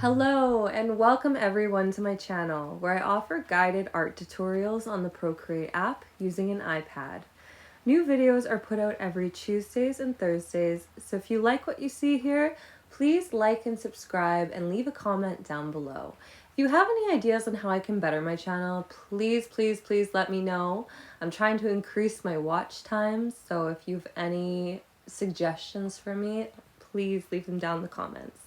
Hello and welcome everyone to my channel where I offer guided art tutorials on the Procreate app using an iPad. New videos are put out every Tuesdays and Thursdays, so if you like what you see here, please like and subscribe and leave a comment down below. If you have any ideas on how I can better my channel, please let me know. I'm trying to increase my watch times, so if you have any suggestions for me, please leave them down in the comments.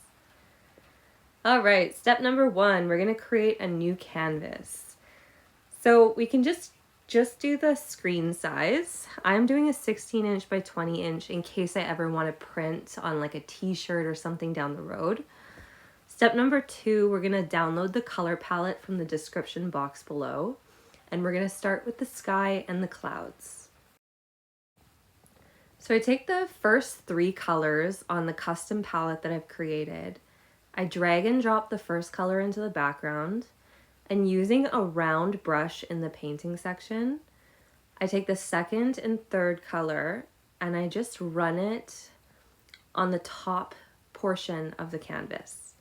All right, step number 1, we're gonna create a new canvas. So we can just do the screen size. I'm doing a 16-inch by 20-inch in case I ever want to print on like a t-shirt or something down the road. Step number 2, we're gonna download the color palette from the description box below, and we're gonna start with the sky and the clouds. So I take the first 3 colors on the custom palette that I've created. I drag and drop the first color into the background, and using a round brush in the painting section, I take the second and third color and I just run it on the top portion of the canvas.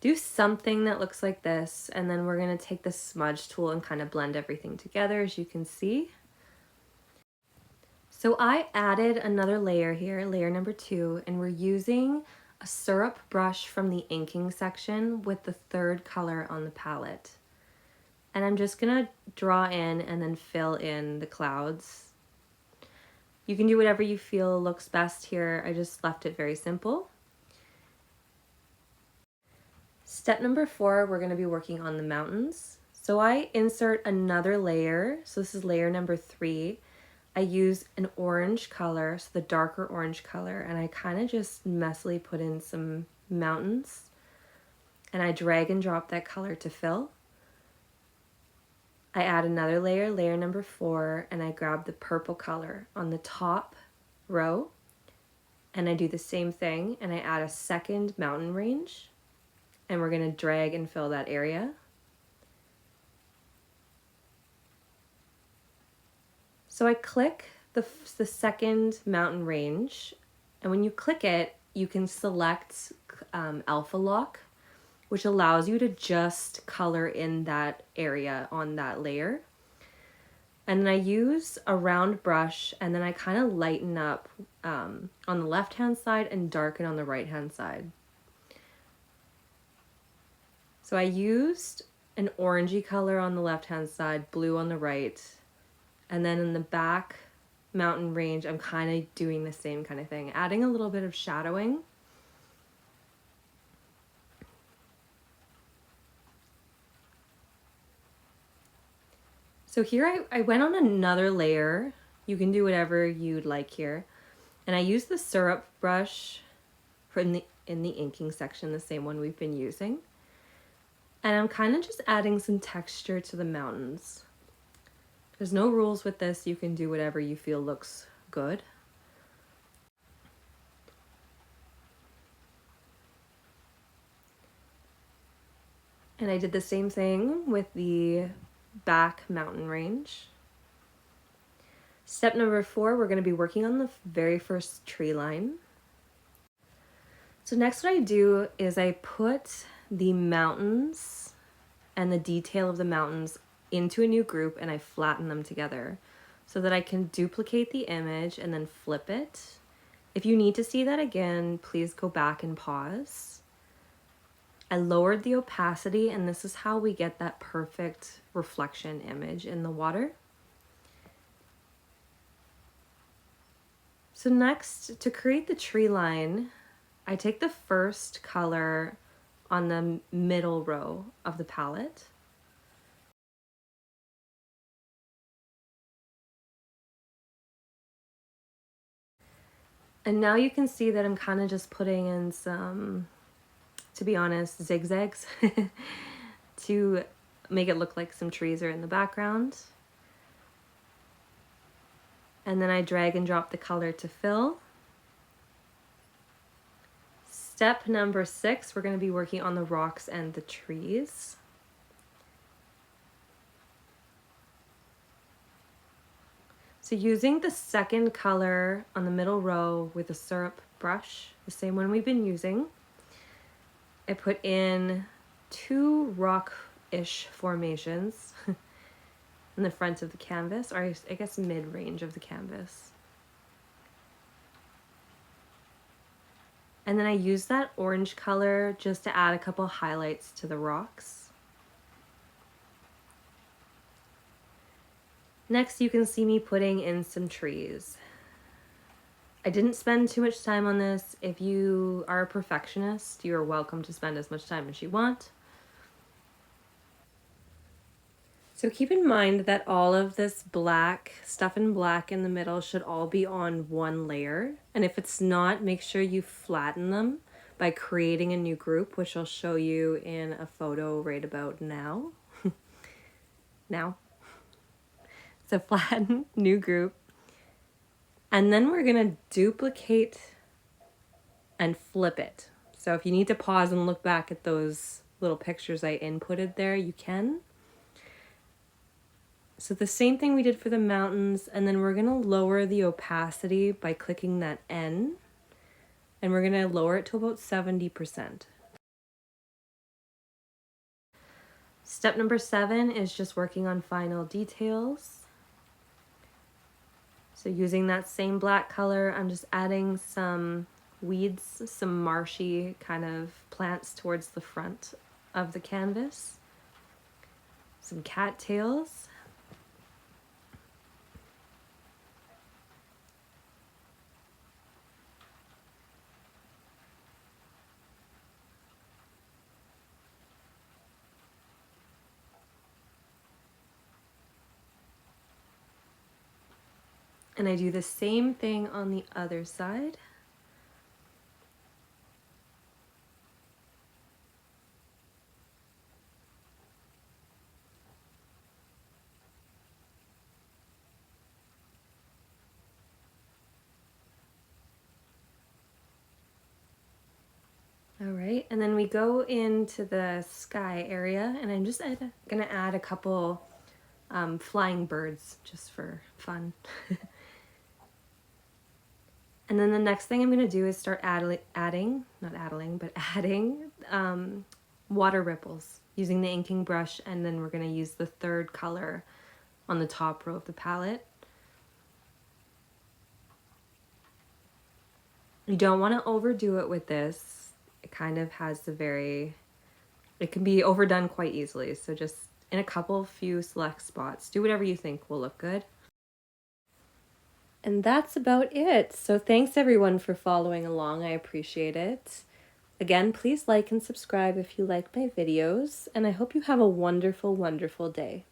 Do something that looks like this, and then we're going to take the smudge tool and kind of blend everything together, as you can see. So I added another layer here, layer number 2, and we're using a syrup brush from the inking section with the third color on the palette. And I'm just gonna draw in and then fill in the clouds. You can do whatever you feel looks best here. I just left it very simple. Step number 4, we're gonna be working on the mountains. So I insert another layer. So this is layer number 3. I use an orange color, so the darker orange color, and I kind of just messily put in some mountains, and I drag and drop that color to fill. I add another layer, layer number 4, and I grab the purple color on the top row, and I do the same thing, and I add a second mountain range, and we're going to drag and fill that area. So I click the second mountain range, and when you click it, you can select Alpha Lock, which allows you to just color in that area on that layer. And then I use a round brush, and then I kind of lighten up on the left-hand side and darken on the right-hand side. So I used an orangey color on the left-hand side, blue on the right. And then in the back mountain range, I'm kind of doing the same kind of thing, adding a little bit of shadowing. So here I went on another layer. You can do whatever you'd like here. And I used the syrup brush in the inking section, the same one we've been using. And I'm kind of just adding some texture to the mountains. There's no rules with this. You can do whatever you feel looks good. And I did the same thing with the back mountain range. Step number 4, we're going to be working on the very first tree line. So next what I do is I put the mountains and the detail of the mountains into a new group, and I flatten them together so that I can duplicate the image and then flip it. If you need to see that again, please go back and pause. I lowered the opacity, and this is how we get that perfect reflection image in the water. So next, to create the tree line, I take the first color on the middle row of the palette. And now you can see that I'm kind of just putting in some, to be honest, zigzags to make it look like some trees are in the background. And then I drag and drop the color to fill. Step number 6, we're going to be working on the rocks and the trees. So using the second color on the middle row with a syrup brush, the same one we've been using, I put in 2 rock-ish formations in the front of the canvas, or I guess mid-range of the canvas. And then I use that orange color just to add a couple highlights to the rocks. Next, you can see me putting in some trees. I didn't spend too much time on this. If you are a perfectionist, you are welcome to spend as much time as you want. So keep in mind that all of this black, stuff in black in the middle should all be on one layer. And if it's not, make sure you flatten them by creating a new group, which I'll show you in a photo right about now. Now. So flatten, new group. And then we're gonna duplicate and flip it. So if you need to pause and look back at those little pictures I inputted there, you can. So the same thing we did for the mountains, and then we're gonna lower the opacity by clicking that N, and we're gonna lower it to about 70%. Step number 7 is just working on final details. So using that same black color, I'm just adding some weeds, some marshy kind of plants towards the front of the canvas. Some cattails. And I do the same thing on the other side. All right, and then we go into the sky area, and I'm just gonna add a couple flying birds just for fun. And then the next thing I'm gonna do is start adding water ripples using the inking brush, and then we're gonna use the third color on the top row of the palette. You don't want to overdo it with this. It kind of has it can be overdone quite easily. So just in a few select spots, do whatever you think will look good. And that's about it. So thanks everyone for following along. I appreciate it. Again, please like and subscribe if you like my videos, and I hope you have a wonderful, wonderful day.